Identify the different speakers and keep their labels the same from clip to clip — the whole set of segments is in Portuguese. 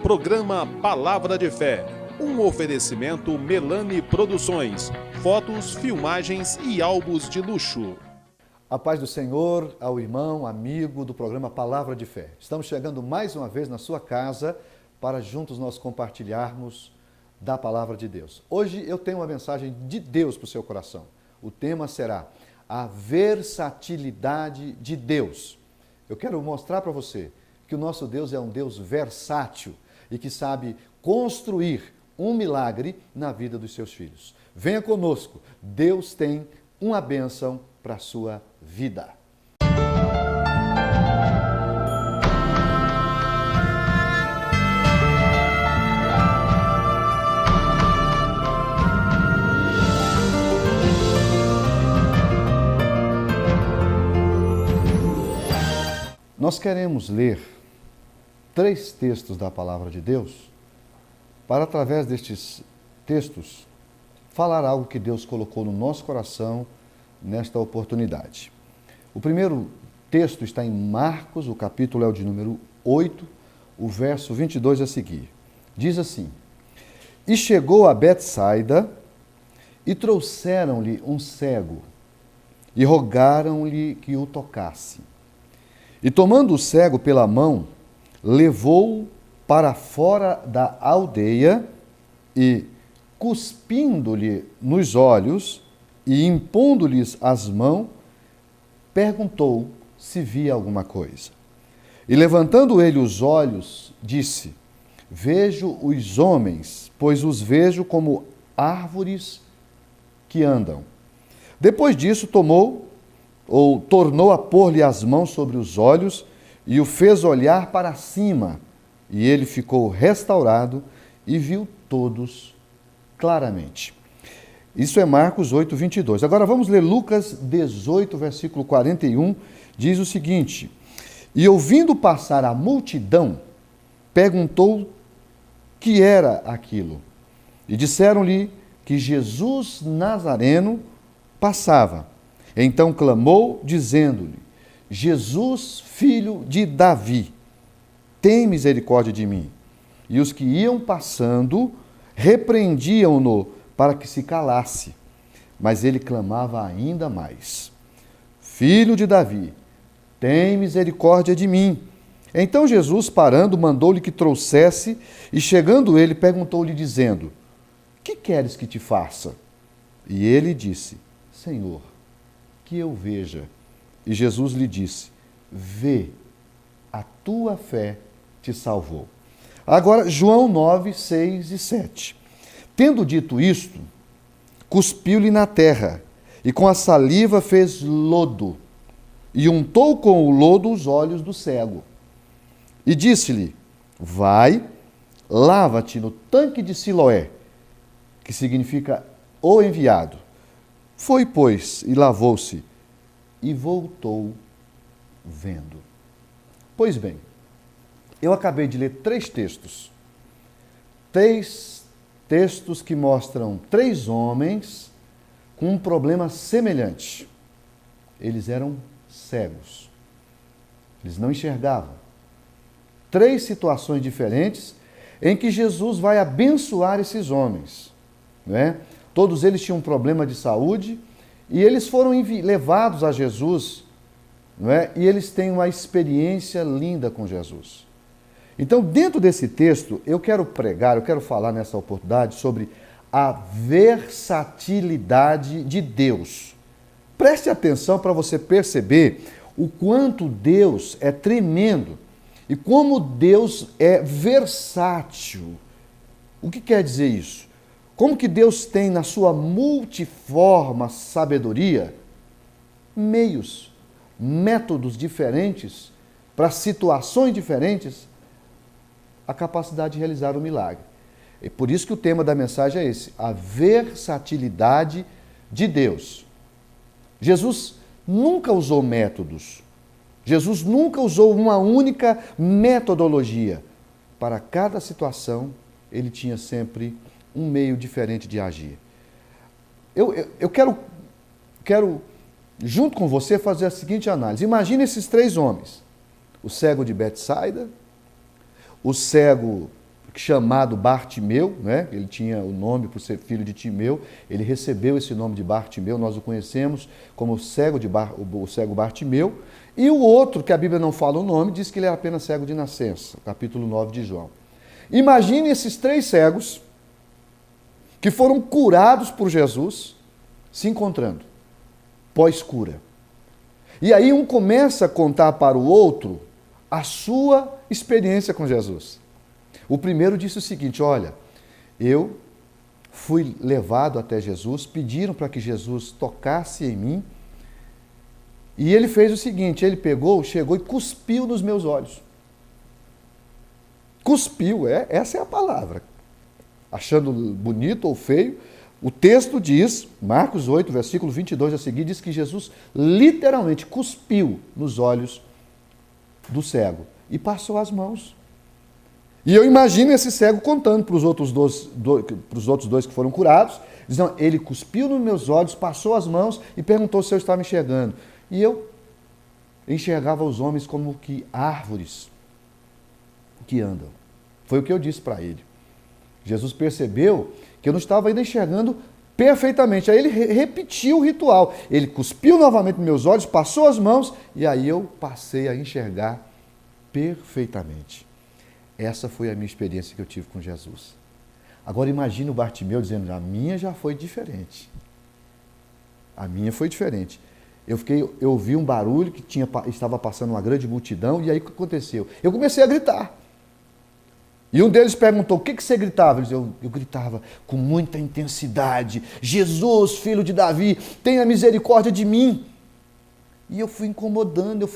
Speaker 1: Programa Palavra de Fé, um oferecimento Melani Produções, fotos, filmagens e álbuns de luxo.
Speaker 2: A paz do Senhor ao irmão, amigo do programa Palavra de Fé. Estamos chegando mais uma vez na sua casa para juntos nós compartilharmos da Palavra de Deus. Hoje eu tenho uma mensagem de Deus para o seu coração. O tema será a versatilidade de Deus. Eu quero mostrar para você que o nosso Deus é um Deus versátil e que sabe construir um milagre na vida dos seus filhos. Venha conosco, Deus tem uma bênção para a sua vida. Nós queremos ler 3 textos da Palavra de Deus para, através destes textos, falar algo que Deus colocou no nosso coração nesta oportunidade. O primeiro texto está em Marcos, o capítulo é o de número 8, o verso 22 a seguir. Diz assim: E chegou a Betsaida, e trouxeram-lhe um cego, e rogaram-lhe que o tocasse. E tomando o cego pela mão, levou-o para fora da aldeia e, cuspindo-lhe nos olhos e impondo-lhes as mãos, perguntou se via alguma coisa. E levantando ele os olhos, disse: Vejo os homens, pois os vejo como árvores que andam. Depois disso, tornou a pôr-lhe as mãos sobre os olhos e o fez olhar para cima. E ele ficou restaurado e viu todos claramente. Isso é Marcos 8, 22. Agora vamos ler Lucas 18, versículo 41. Diz o seguinte: E ouvindo passar a multidão, perguntou que era aquilo. E disseram-lhe que Jesus Nazareno passava. Então clamou, dizendo-lhe: Jesus, filho de Davi, tem misericórdia de mim. E os que iam passando repreendiam-no para que se calasse. Mas ele clamava ainda mais: Filho de Davi, tem misericórdia de mim. Então Jesus, parando, mandou-lhe que trouxesse, e chegando ele, perguntou-lhe, dizendo: Que queres que te faça? E ele disse: Senhor, que eu veja. E Jesus lhe disse: Vê, a tua fé te salvou. Agora, João 9, 6 e 7. Tendo dito isto, cuspiu-lhe na terra, e com a saliva fez lodo, e untou com o lodo os olhos do cego. E disse-lhe: Vai, lava-te no tanque de Siloé, que significa o enviado. Foi, pois, e lavou-se, e voltou vendo. Pois bem, eu acabei de ler 3 textos. 3 textos que mostram 3 homens com um problema semelhante. Eles eram cegos. Eles não enxergavam. 3 situações diferentes em que Jesus vai abençoar esses homens, não é? Todos eles tinham um problema de saúde e eles foram levados a Jesus, não é? E eles têm uma experiência linda com Jesus. Então, dentro desse texto, eu quero falar nessa oportunidade sobre a versatilidade de Deus. Preste atenção para você perceber o quanto Deus é tremendo e como Deus é versátil. O que quer dizer isso? Como que Deus tem na sua multiforme sabedoria meios, métodos diferentes para situações diferentes, a capacidade de realizar o milagre. É por isso que o tema da mensagem é esse: a versatilidade de Deus. Jesus nunca usou métodos. Jesus nunca usou uma única metodologia. Para cada situação, ele tinha sempre um meio diferente de agir. Eu quero, junto com você, fazer a seguinte análise. Imagine esses 3 homens. O cego de Betsaida, o cego chamado Bartimeu, né? Ele tinha o nome por ser filho de Timeu, ele recebeu esse nome de Bartimeu, nós o conhecemos como o cego Bartimeu, e o outro, que a Bíblia não fala o nome, diz que ele era apenas cego de nascença, capítulo 9 de João. Imagine esses 3 cegos que foram curados por Jesus se encontrando, pós-cura. E aí um começa a contar para o outro a sua experiência com Jesus. O primeiro disse o seguinte: olha, eu fui levado até Jesus, pediram para que Jesus tocasse em mim, e ele fez o seguinte, ele chegou e cuspiu nos meus olhos. Cuspiu, essa é a palavra. Achando bonito ou feio, o texto diz, Marcos 8, versículo 22 a seguir, diz que Jesus literalmente cuspiu nos olhos do cego e passou as mãos. E eu imagino esse cego contando para os outros dois que foram curados, dizendo, ele cuspiu nos meus olhos, passou as mãos e perguntou se eu estava enxergando. E eu enxergava os homens como que árvores que andam. Foi o que eu disse para ele. Jesus percebeu que eu não estava ainda enxergando perfeitamente. Aí ele repetiu o ritual. Ele cuspiu novamente nos meus olhos, passou as mãos e aí eu passei a enxergar perfeitamente. Essa foi a minha experiência que eu tive com Jesus. Agora imagine o Bartimeu dizendo, a minha já foi diferente. A minha foi diferente. Eu ouvi um barulho que estava passando uma grande multidão, e aí o que aconteceu? Eu comecei a gritar. E um deles perguntou, o que você gritava? Eu gritava com muita intensidade, Jesus, filho de Davi, tenha misericórdia de mim. E eu fui incomodando,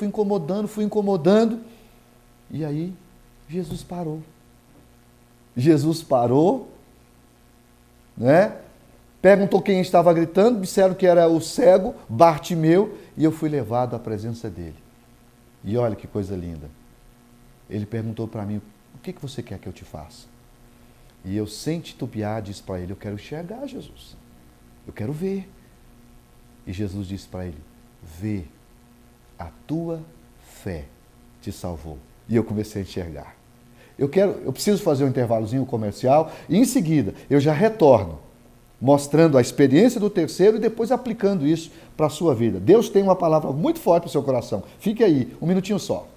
Speaker 2: e aí Jesus parou. Jesus parou, né? Perguntou quem estava gritando, disseram que era o cego, Bartimeu, e eu fui levado à presença dele. E olha que coisa linda. Ele perguntou para mim, o que você quer que eu te faça? E eu, sem titubear, disse para ele, eu quero enxergar, Jesus. Eu quero ver. E Jesus disse para ele, vê, a tua fé te salvou. E eu comecei a enxergar. Eu preciso fazer um intervalozinho comercial e em seguida eu já retorno, mostrando a experiência do terceiro e depois aplicando isso para a sua vida. Deus tem uma palavra muito forte para o seu coração. Fique aí, um minutinho só.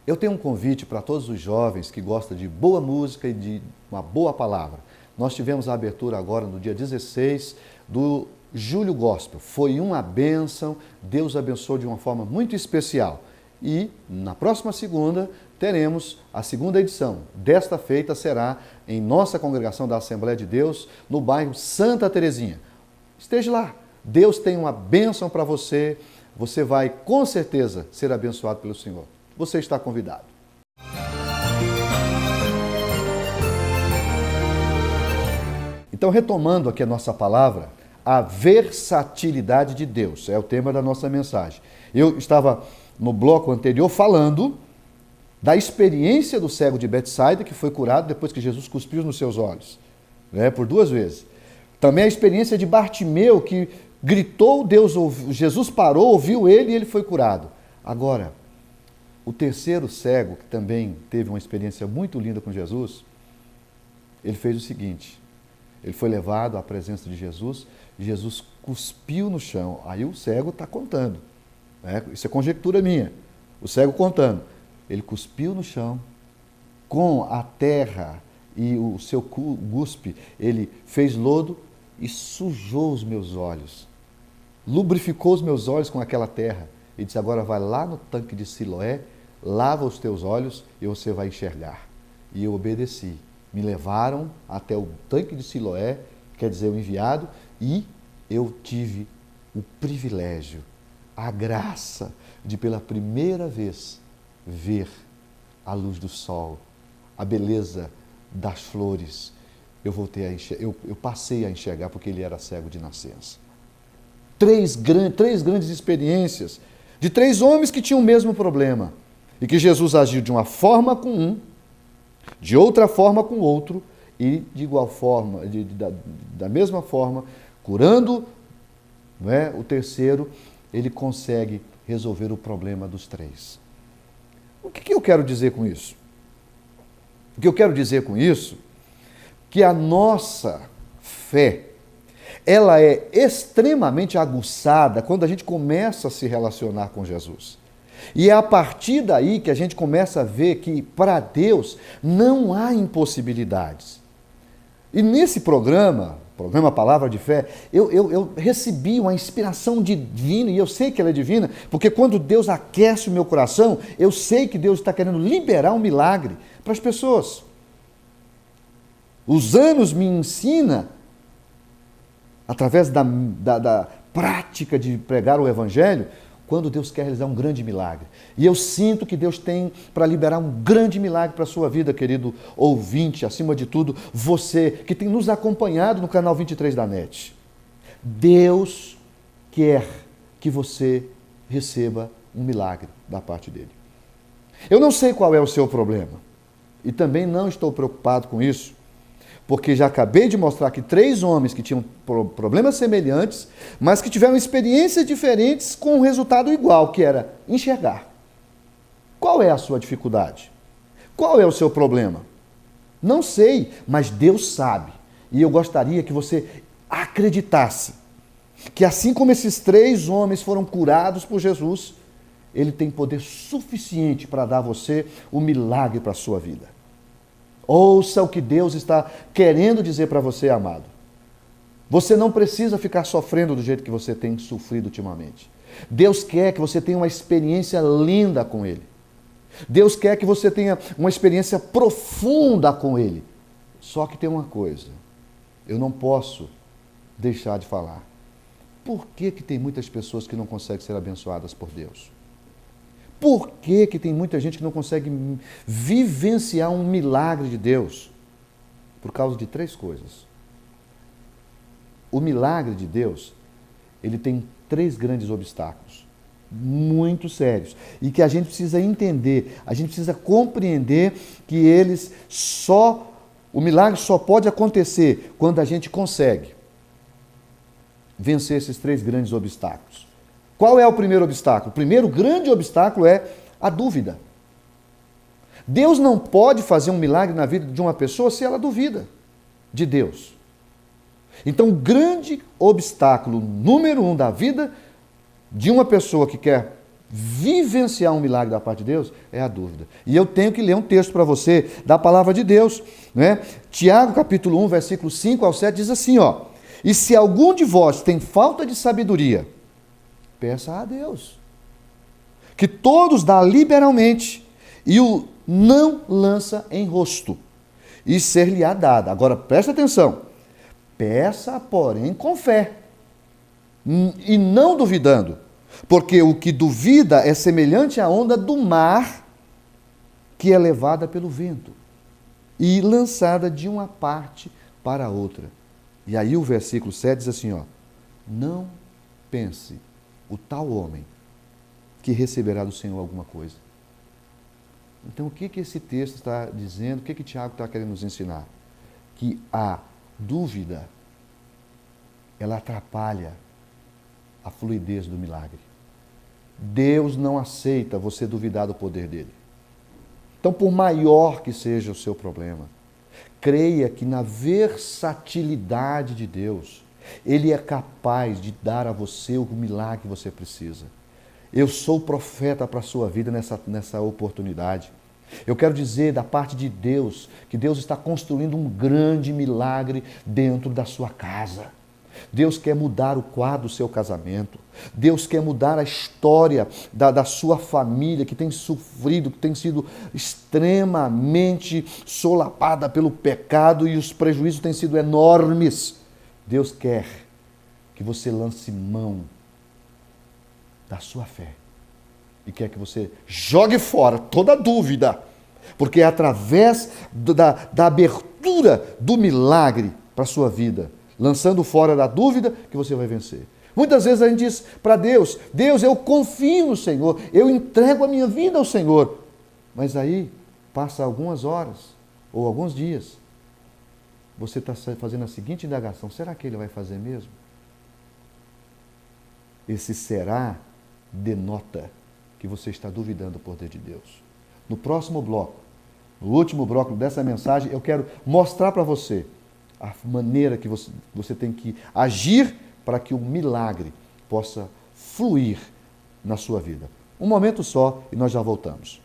Speaker 2: Eu tenho um convite para todos os jovens que gostam de boa música e de uma boa palavra. Nós tivemos a abertura agora no dia 16 do Julho Gospel. Foi uma bênção, Deus abençoou de uma forma muito especial. E na próxima segunda teremos a segunda edição. Desta feita será em nossa congregação da Assembleia de Deus, no bairro Santa Terezinha. Esteja lá. Deus tem uma bênção para você. Você vai com certeza ser abençoado pelo Senhor. Você está convidado. Então, retomando aqui a nossa palavra, a versatilidade de Deus é o tema da nossa mensagem. Eu estava no bloco anterior falando da experiência do cego de Betsaida, que foi curado depois que Jesus cuspiu nos seus olhos, né, por 2 vezes. Também a experiência de Bartimeu, que gritou, Jesus parou, ouviu ele e ele foi curado. Agora, o terceiro cego, que também teve uma experiência muito linda com Jesus, ele fez o seguinte, ele foi levado à presença de Jesus, Jesus cuspiu no chão, aí o cego está contando, né? Isso é conjectura minha, o cego contando, ele cuspiu no chão, com a terra e o seu cuspe, ele fez lodo e sujou os meus olhos, lubrificou os meus olhos com aquela terra, e disse, agora vai lá no tanque de Siloé, lava os teus olhos e você vai enxergar. E eu obedeci. Me levaram até o tanque de Siloé, quer dizer o enviado, e eu tive o privilégio, a graça de pela primeira vez ver a luz do sol, a beleza das flores. Eu passei a enxergar porque ele era cego de nascença. Três grandes experiências de 3 homens que tinham o mesmo problema e que Jesus agiu de uma forma com um, de outra forma com o outro e de igual forma, da mesma forma, curando, não é? O terceiro, ele consegue resolver o problema dos 3. O que eu quero dizer com isso? O que eu quero dizer com isso? Que a nossa fé, ela é extremamente aguçada quando a gente começa a se relacionar com Jesus. E é a partir daí que a gente começa a ver que para Deus não há impossibilidades. E nesse programa Palavra de Fé, eu recebi uma inspiração divina, e eu sei que ela é divina, porque quando Deus aquece o meu coração, eu sei que Deus está querendo liberar um milagre para as pessoas. Os anos me ensinam, através da prática de pregar o Evangelho, quando Deus quer realizar um grande milagre. E eu sinto que Deus tem para liberar um grande milagre para a sua vida, querido ouvinte, acima de tudo, você que tem nos acompanhado no canal 23 da NET. Deus quer que você receba um milagre da parte dele. Eu não sei qual é o seu problema, e também não estou preocupado com isso, porque já acabei de mostrar que 3 homens que tinham problemas semelhantes, mas que tiveram experiências diferentes com um resultado igual, que era enxergar. Qual é a sua dificuldade? Qual é o seu problema? Não sei, mas Deus sabe. E eu gostaria que você acreditasse que assim como esses 3 homens foram curados por Jesus, Ele tem poder suficiente para dar a você o milagre para a sua vida. Ouça o que Deus está querendo dizer para você, amado. Você não precisa ficar sofrendo do jeito que você tem sofrido ultimamente. Deus quer que você tenha uma experiência linda com Ele. Deus quer que você tenha uma experiência profunda com Ele. Só que tem uma coisa, eu não posso deixar de falar. Por que tem muitas pessoas que não conseguem ser abençoadas por Deus? Por que tem muita gente que não consegue vivenciar um milagre de Deus? Por causa de 3 coisas. O milagre de Deus, ele tem 3 grandes obstáculos, muito sérios, e que a gente precisa entender, a gente precisa compreender que o milagre só pode acontecer quando a gente consegue vencer esses 3 grandes obstáculos. Qual é o primeiro obstáculo? O primeiro grande obstáculo é a dúvida. Deus não pode fazer um milagre na vida de uma pessoa se ela duvida de Deus. Então, o grande obstáculo número 1 da vida de uma pessoa que quer vivenciar um milagre da parte de Deus é a dúvida. E eu tenho que ler um texto para você da palavra de Deus, né? Tiago, capítulo 1, versículo 5 ao 7, diz assim, ó: e se algum de vós tem falta de sabedoria, peça a Deus, que todos dá liberalmente, e o não lança em rosto, e ser-lhe-á dada. Agora, presta atenção. Peça, porém, com fé, e não duvidando, porque o que duvida é semelhante à onda do mar, que é levada pelo vento, e lançada de uma parte para a outra. E aí o versículo 7 diz assim, ó: não pense o tal homem que receberá do Senhor alguma coisa. Então, o que esse texto está dizendo? O que Tiago está querendo nos ensinar? Que a dúvida, ela atrapalha a fluidez do milagre. Deus não aceita você duvidar do poder dele. Então, por maior que seja o seu problema, creia que na versatilidade de Deus, Ele é capaz de dar a você o milagre que você precisa. Eu sou profeta para a sua vida nessa oportunidade. Eu quero dizer da parte de Deus, que Deus está construindo um grande milagre dentro da sua casa. Deus quer mudar o quadro do seu casamento. Deus quer mudar a história da sua família, que tem sofrido, que tem sido extremamente solapada pelo pecado, e os prejuízos têm sido enormes. Deus quer que você lance mão da sua fé e quer que você jogue fora toda dúvida, porque é através da abertura do milagre para a sua vida, lançando fora da dúvida, que você vai vencer. Muitas vezes a gente diz para Deus: Deus, eu confio no Senhor, eu entrego a minha vida ao Senhor. Mas aí passa algumas horas ou alguns dias, você está fazendo a seguinte indagação: será que Ele vai fazer mesmo? Esse será denota que você está duvidando do poder de Deus. No próximo bloco, no último bloco dessa mensagem, eu quero mostrar para você a maneira que você tem que agir para que o milagre possa fluir na sua vida. Um momento só e nós já voltamos.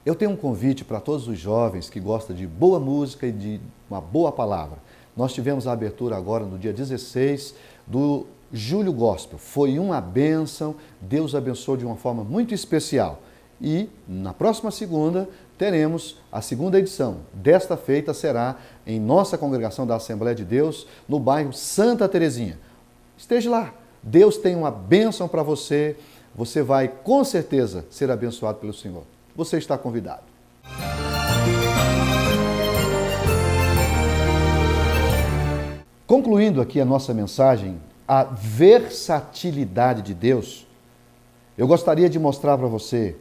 Speaker 2: Eu tenho um convite para todos os jovens que gostam de boa música e de uma boa palavra. Nós tivemos a abertura agora no dia 16 do Julho Gospel. Foi uma bênção, Deus abençoou de uma forma muito especial. E na próxima segunda teremos a segunda edição. Desta feita será em nossa congregação da Assembleia de Deus, no bairro Santa Terezinha. Esteja lá, Deus tem uma bênção para você, você vai com certeza ser abençoado pelo Senhor. Você está convidado. Concluindo aqui a nossa mensagem, a versatilidade de Deus, eu gostaria de mostrar para você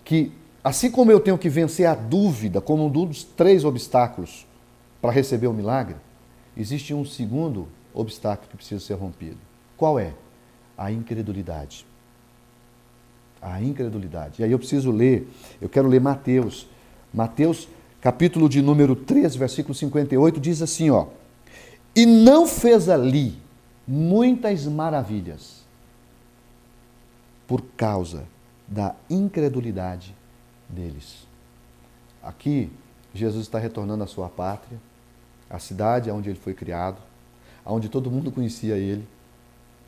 Speaker 2: que, assim como eu tenho que vencer a dúvida como um dos 3 obstáculos para receber o milagre, existe um segundo obstáculo que precisa ser rompido. Qual é? A incredulidade. A incredulidade. E aí eu quero ler Mateus. Mateus, capítulo de número 3, versículo 58, diz assim, ó: e não fez ali muitas maravilhas por causa da incredulidade deles. Aqui, Jesus está retornando à sua pátria, à cidade onde ele foi criado, onde todo mundo conhecia ele,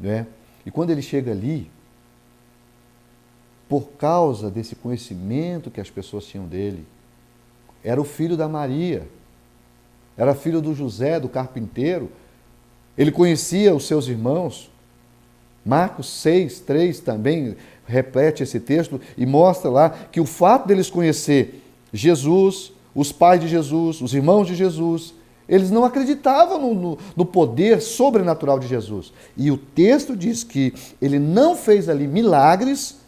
Speaker 2: né? E quando ele chega ali, por causa desse conhecimento que as pessoas tinham dele, era o filho da Maria, era filho do José, do carpinteiro, ele conhecia os seus irmãos. Marcos 6, 3 também repete esse texto e mostra lá que o fato deles conhecer Jesus, os pais de Jesus, os irmãos de Jesus, eles não acreditavam no poder sobrenatural de Jesus. E o texto diz que ele não fez ali milagres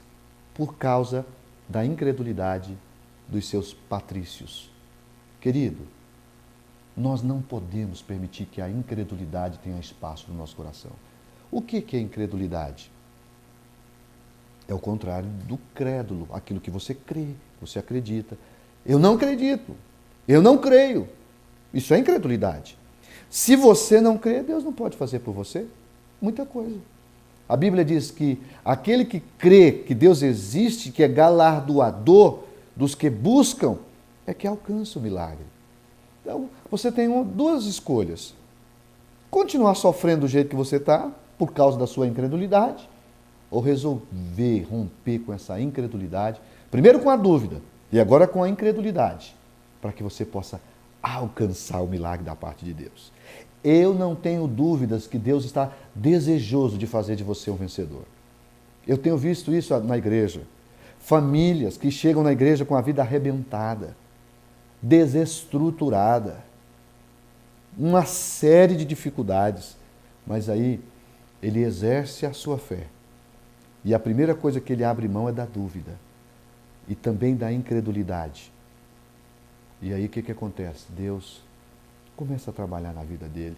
Speaker 2: por causa da incredulidade dos seus patrícios. Querido, nós não podemos permitir que a incredulidade tenha espaço no nosso coração. O que é incredulidade? É o contrário do crédulo, aquilo que você crê, você acredita. Eu não acredito, eu não creio. Isso é incredulidade. Se você não crê, Deus não pode fazer por você muita coisa. A Bíblia diz que aquele que crê que Deus existe, que é galardoador dos que buscam, é que alcança o milagre. Então, você tem 2 escolhas. Continuar sofrendo do jeito que você está, por causa da sua incredulidade, ou resolver romper com essa incredulidade, primeiro com a dúvida, e agora com a incredulidade, para que você possa alcançar o milagre da parte de Deus. Eu não tenho dúvidas que Deus está desejoso de fazer de você um vencedor. Eu tenho visto isso na igreja. Famílias que chegam na igreja com a vida arrebentada, desestruturada, uma série de dificuldades, mas aí ele exerce a sua fé. E a primeira coisa que ele abre mão é da dúvida e também da incredulidade. E aí o que acontece? Deus começa a trabalhar na vida dele.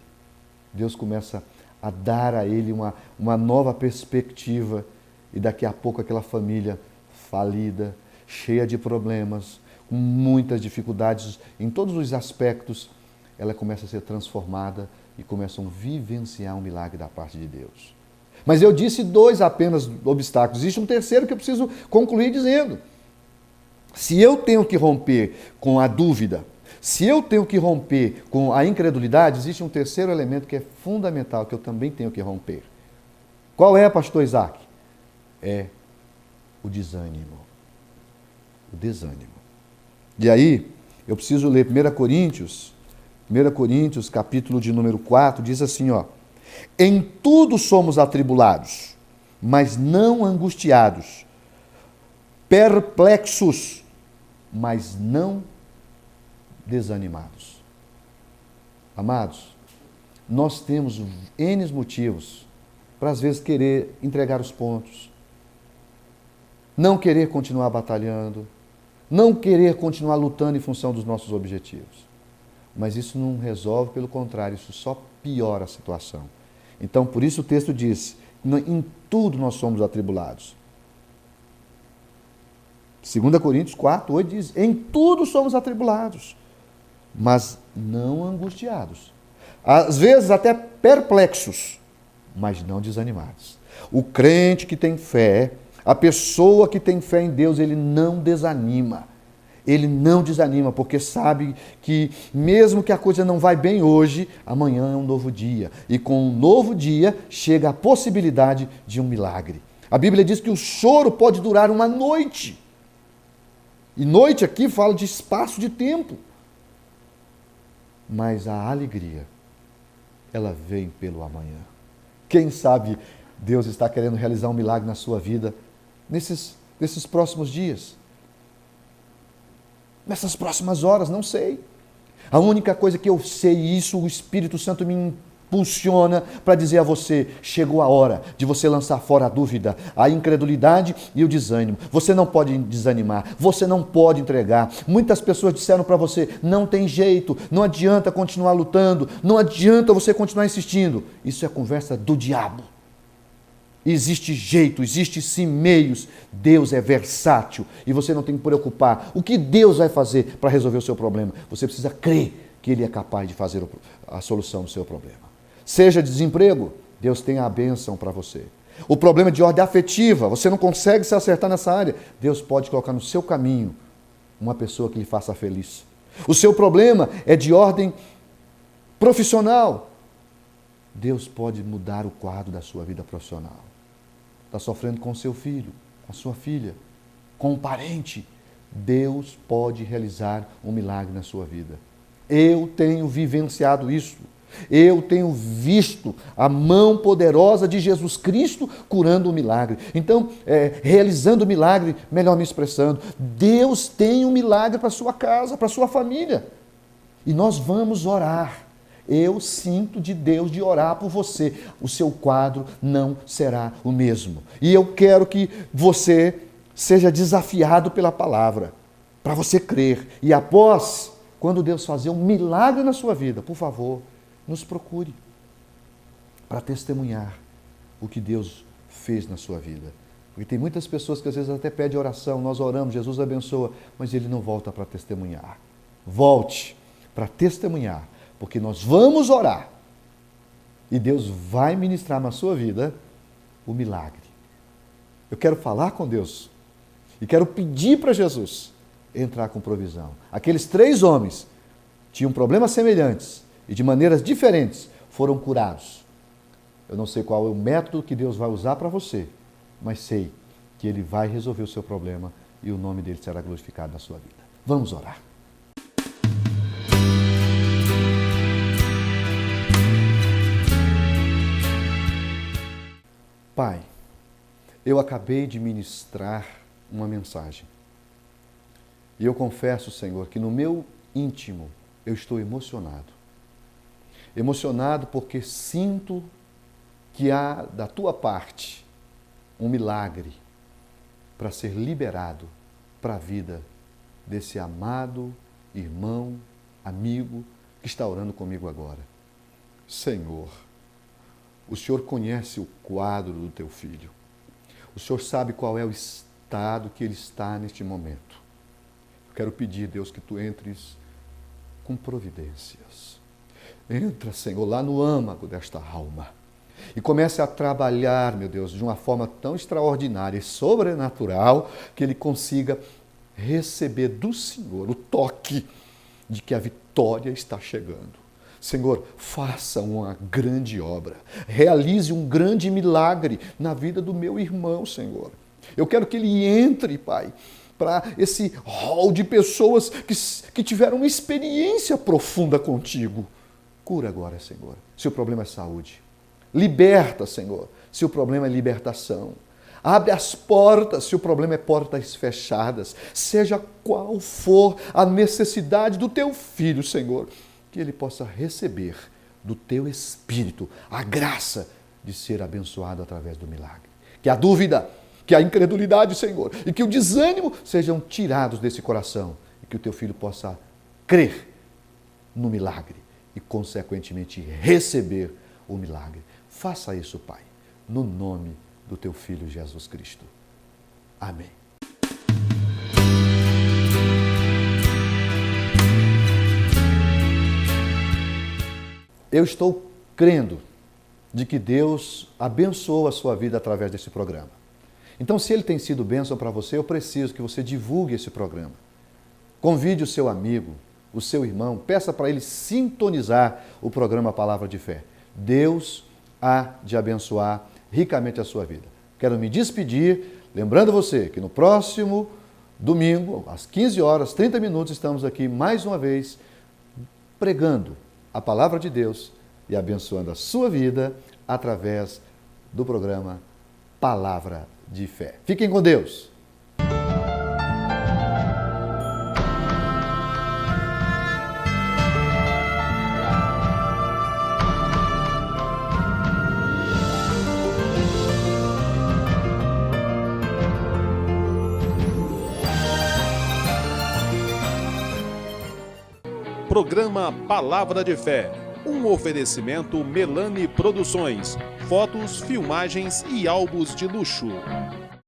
Speaker 2: Deus começa a dar a ele uma nova perspectiva e daqui a pouco aquela família falida, cheia de problemas, com muitas dificuldades em todos os aspectos, ela começa a ser transformada e começam a vivenciar um milagre da parte de Deus. Mas eu disse 2 apenas obstáculos. Existe um terceiro que eu preciso concluir dizendo. Se eu tenho que romper com a dúvida, se eu tenho que romper com a incredulidade, existe um terceiro elemento que é fundamental, que eu também tenho que romper. Qual é, pastor Isaac? É o desânimo. O desânimo. E aí, eu preciso ler 1 Coríntios, capítulo de número 4, diz assim, ó: em tudo somos atribulados, mas não angustiados, perplexos, mas não desanimados. Amados, nós temos N motivos para às vezes querer entregar os pontos, não querer continuar batalhando, não querer continuar lutando em função dos nossos objetivos. Mas isso não resolve, pelo contrário, isso só piora a situação. Então, por isso o texto diz, em tudo nós somos atribulados. 2 Coríntios 4, 8 diz, em tudo somos atribulados, mas não angustiados. Às vezes até perplexos, mas não desanimados. O crente que tem fé, a pessoa que tem fé em Deus, ele não desanima. Ele não desanima, porque sabe que mesmo que a coisa não vai bem hoje, amanhã é um novo dia. E com um novo dia chega a possibilidade de um milagre. A Bíblia diz que o choro pode durar uma noite. E noite aqui fala de espaço de tempo. Mas a alegria, ela vem pelo amanhã. Quem sabe Deus está querendo realizar um milagre na sua vida nesses próximos dias. Nessas próximas horas, não sei. A única coisa que eu sei, isso o Espírito Santo me impulsiona para dizer a você, chegou a hora de você lançar fora a dúvida, a incredulidade e o desânimo. Você não pode desanimar, você não pode entregar. Muitas pessoas disseram para você, não tem jeito, não adianta continuar lutando, não adianta você continuar insistindo. Isso é conversa do diabo. Existe jeito, existe sim meios. Deus é versátil e você não tem que preocupar. O que Deus vai fazer para resolver o seu problema? Você precisa crer que Ele é capaz de fazer a solução do seu problema. Seja desemprego, Deus tem a bênção para você. O problema de ordem afetiva, você não consegue se acertar nessa área, Deus pode colocar no seu caminho uma pessoa que lhe faça feliz. O seu problema é de ordem profissional, Deus pode mudar o quadro da sua vida profissional. Está sofrendo com seu filho, com a sua filha, com um parente, Deus pode realizar um milagre na sua vida. Eu tenho vivenciado isso. Eu tenho visto a mão poderosa de Jesus Cristo curando o milagre. Então, realizando o milagre, melhor me expressando, Deus tem um milagre para a sua casa, para a sua família. E nós vamos orar. Eu sinto de Deus de orar por você. O seu quadro não será o mesmo. E eu quero que você seja desafiado pela palavra, para você crer. E após, quando Deus fazer um milagre na sua vida, por favor, nos procure para testemunhar o que Deus fez na sua vida. Porque tem muitas pessoas que às vezes até pedem oração, nós oramos, Jesus abençoa, mas ele não volta para testemunhar. Volte para testemunhar. Porque nós vamos orar e Deus vai ministrar na sua vida o milagre. Eu quero falar com Deus e quero pedir para Jesus entrar com provisão. Aqueles 3 homens tinham problemas semelhantes e de maneiras diferentes foram curados. Eu não sei qual é o método que Deus vai usar para você, mas sei que Ele vai resolver o seu problema e o nome dele será glorificado na sua vida. Vamos orar. Pai, eu acabei de ministrar uma mensagem. E eu confesso, Senhor, que no meu íntimo eu estou emocionado. Emocionado porque sinto que há da tua parte um milagre para ser liberado para a vida desse amado irmão, amigo que está orando comigo agora. Senhor, o Senhor conhece o quadro do teu filho. O Senhor sabe qual é o estado que ele está neste momento. Eu quero pedir, Deus, que tu entres com providências. Entra, Senhor, lá no âmago desta alma e comece a trabalhar, meu Deus, de uma forma tão extraordinária e sobrenatural que ele consiga receber do Senhor o toque de que a vitória está chegando. Senhor, faça uma grande obra, realize um grande milagre na vida do meu irmão, Senhor. Eu quero que ele entre, Pai, para esse hall de pessoas que tiveram uma experiência profunda contigo. Cura agora, Senhor, se o problema é saúde. Liberta, Senhor, se o problema é libertação. Abre as portas, se o problema é portas fechadas. Seja qual for a necessidade do teu filho, Senhor, que ele possa receber do teu Espírito a graça de ser abençoado através do milagre. Que a dúvida, que a incredulidade, Senhor, e que o desânimo sejam tirados desse coração e que o teu filho possa crer no milagre e, consequentemente, receber o milagre. Faça isso, Pai, no nome do teu Filho Jesus Cristo. Amém. Eu estou crendo de que Deus abençoou a sua vida através desse programa. Então, se ele tem sido bênção para você, eu preciso que você divulgue esse programa. Convide o seu amigo, o seu irmão, peça para ele sintonizar o programa Palavra de Fé. Deus há de abençoar ricamente a sua vida. Quero me despedir, lembrando você que no próximo domingo, às 15 horas, 30 minutos, estamos aqui mais uma vez pregando a Palavra de Deus e abençoando a sua vida através do programa Palavra de Fé. Fiquem com Deus!
Speaker 1: Programa Palavra de Fé, um oferecimento Melani Produções, fotos, filmagens e álbuns de luxo.